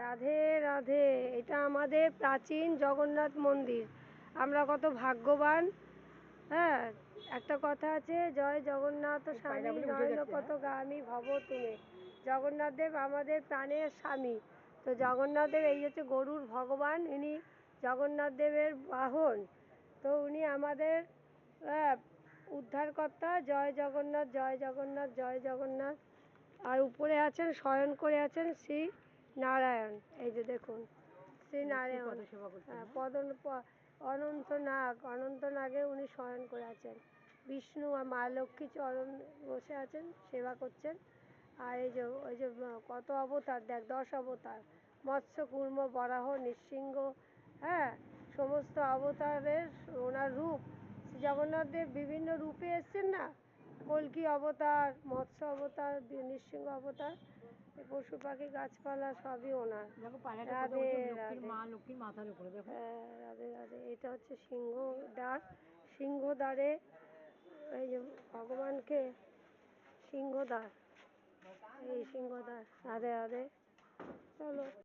রাধে রাধে। এটা আমাদের প্রাচীন জগন্নাথ মন্দির। আমরা কত ভাগ্যবান। হ্যাঁ, একটা কথা আছে, জয় জগন্নাথ স্বামী নয়ন পথগামী ভব তুমি। জগন্নাথ দেব আমাদের প্রাণের স্বামী। তো জগন্নাথ দেব এই হচ্ছে গরুর ভগবান, ইনি জগন্নাথ দেবের বাহন। তো উনি আমাদের উদ্ধারকর্তা। জয় জগন্নাথ, জয় জগন্নাথ, জয় জগন্নাথ। আর উপরে আছেন, শয়ন করে আছেন শ্রী নারায়ণ। এই যে দেখুন শ্রী নারায়ণ, অনন্তনাগে উনি শয়ন করে আছেন। বিষ্ণু আর মা লক্ষ্মী চরণ বসে আছেন, সেবা করছেন। আর এই যে ওই যে কত অবতার দেখ, 10 অবতার, মৎস্য কুর্ম বরাহ নৃসিংহ। হ্যাঁ, সমস্ত অবতারের ওনার রূপ। শ্রী জগন্নাথ দেব বিভিন্ন রূপে এসছেন না, কল্কি অবতার, মৎস্য অবতার, নৃসিংহ অবতার, পশু পাখি গাছপালা সবই ওনার। রাধে রাধে। রাধে রাধে। এটা হচ্ছে সিংহদ্বার। সিংহদ্বারে এই যে ভগবানকে, সিংহদ্বার, এই সিংহদ্বার। রাধে রাধে। চলো।